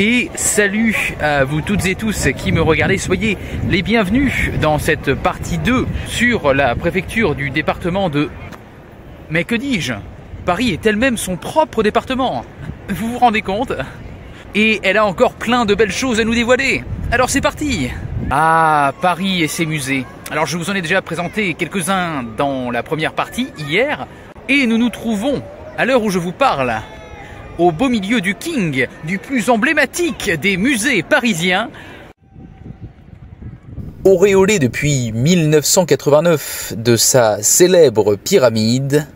Et salut à vous toutes et tous qui me regardez, soyez les bienvenus dans cette partie 2 sur la préfecture du département de... Mais que dis-je? Paris est elle-même son propre département. Vous vous rendez compte? Et elle a encore plein de belles choses à nous dévoiler. Alors c'est parti! Ah, Paris et ses musées. Alors je vous en ai déjà présenté quelques-uns dans la première partie, hier. Et nous nous trouvons, à l'heure où je vous parle, au beau milieu du King, du plus emblématique des musées parisiens. Auréolé depuis 1989 de sa célèbre pyramide,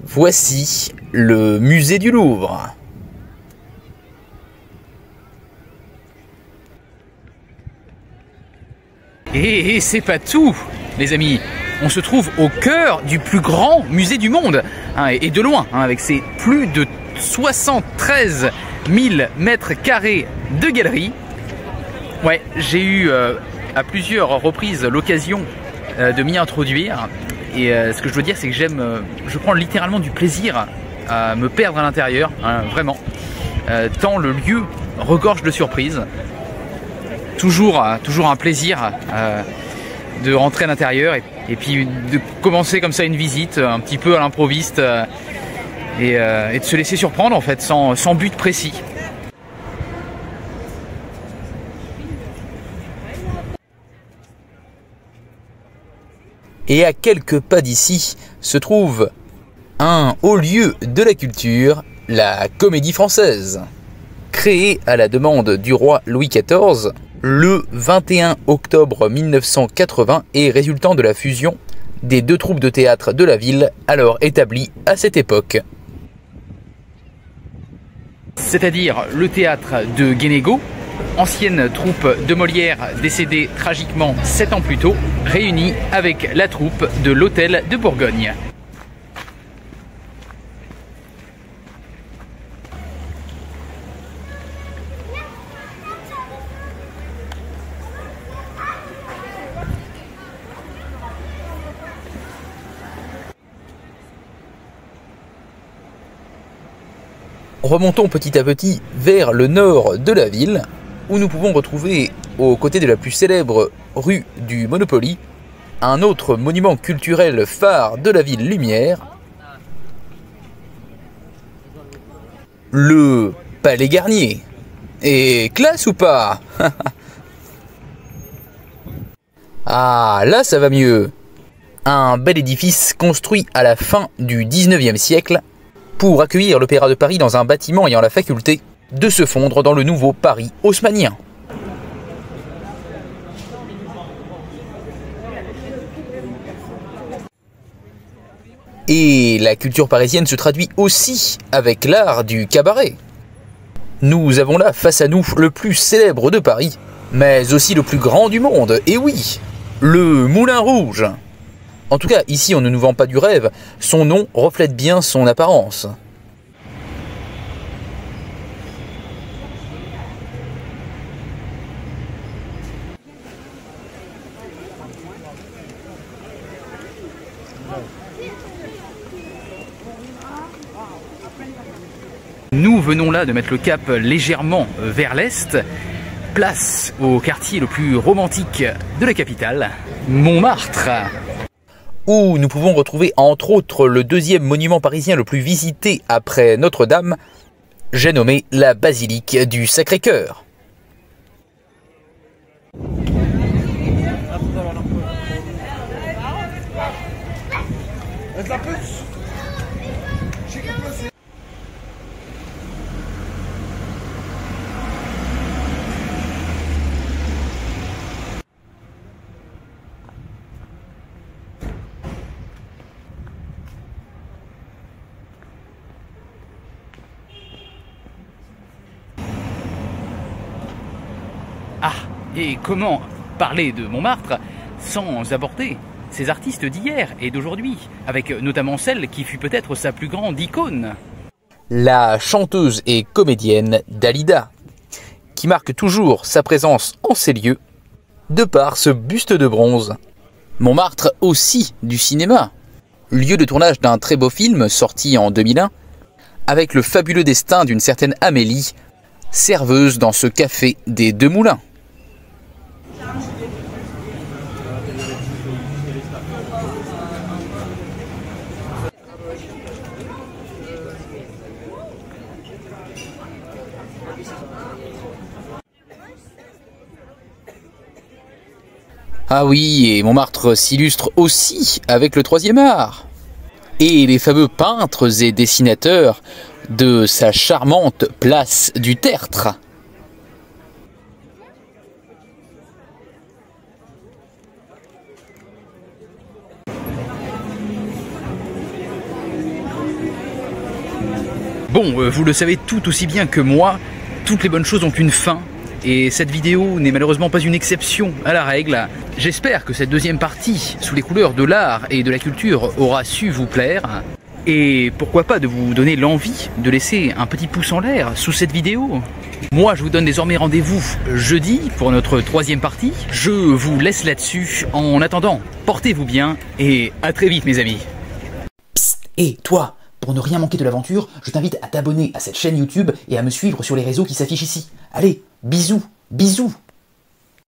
voici le musée du Louvre. Et c'est pas tout, les amis. On se trouve au cœur du plus grand musée du monde, hein, et de loin, hein, avec ses plus de 73 000 mètres carrés de galeries. Ouais, j'ai eu à plusieurs reprises l'occasion de m'y introduire. Et ce que je veux dire, c'est que je prends littéralement du plaisir à me perdre à l'intérieur, hein, vraiment. Tant le lieu regorge de surprises. Toujours un plaisir de rentrer à l'intérieur et puis de commencer comme ça une visite un petit peu à l'improviste et de se laisser surprendre en fait sans but précis. Et à quelques pas d'ici se trouve un haut lieu de la culture, la Comédie Française. Créée à la demande du roi Louis XIV le 21 octobre 1980 et résultant de la fusion des deux troupes de théâtre de la ville alors établies à cette époque. C'est-à-dire le théâtre de Guénégaud, ancienne troupe de Molière décédée tragiquement 7 ans plus tôt, réunie avec la troupe de l'Hôtel de Bourgogne. Remontons petit à petit vers le nord de la ville, où nous pouvons retrouver, aux côtés de la plus célèbre rue du Monopoly, un autre monument culturel phare de la ville lumière, le Palais Garnier. Et classe ou pas? Ah, là ça va mieux. Un bel édifice construit à la fin du 19e siècle, pour accueillir l'Opéra de Paris dans un bâtiment ayant la faculté de se fondre dans le nouveau Paris haussmannien. Et la culture parisienne se traduit aussi avec l'art du cabaret. Nous avons là face à nous le plus célèbre de Paris, mais aussi le plus grand du monde, et oui, le Moulin Rouge. En tout cas, ici on ne nous vend pas du rêve, son nom reflète bien son apparence. Nous venons là de mettre le cap légèrement vers l'est, place au quartier le plus romantique de la capitale, Montmartre. Où nous pouvons retrouver entre autres le deuxième monument parisien le plus visité après Notre-Dame, j'ai nommé la basilique du Sacré-Cœur. Ah, et comment parler de Montmartre sans aborder ces artistes d'hier et d'aujourd'hui, avec notamment celle qui fut peut-être sa plus grande icône. La chanteuse et comédienne Dalida, qui marque toujours sa présence en ces lieux, de par ce buste de bronze. Montmartre aussi du cinéma, lieu de tournage d'un très beau film sorti en 2001, avec le fabuleux destin d'une certaine Amélie, serveuse dans ce café des Deux Moulins. Ah oui, et Montmartre s'illustre aussi avec le troisième art. Et les fameux peintres et dessinateurs de sa charmante place du Tertre. Bon, vous le savez tout aussi bien que moi, toutes les bonnes choses ont une fin. Et cette vidéo n'est malheureusement pas une exception à la règle. J'espère que cette deuxième partie, sous les couleurs de l'art et de la culture, aura su vous plaire. Et pourquoi pas de vous donner l'envie de laisser un petit pouce en l'air sous cette vidéo. Moi, je vous donne désormais rendez-vous jeudi pour notre troisième partie. Je vous laisse là-dessus. En attendant, portez-vous bien et à très vite mes amis. Psst, et toi, pour ne rien manquer de l'aventure, je t'invite à t'abonner à cette chaîne YouTube et à me suivre sur les réseaux qui s'affichent ici. Allez, bisous, bisous.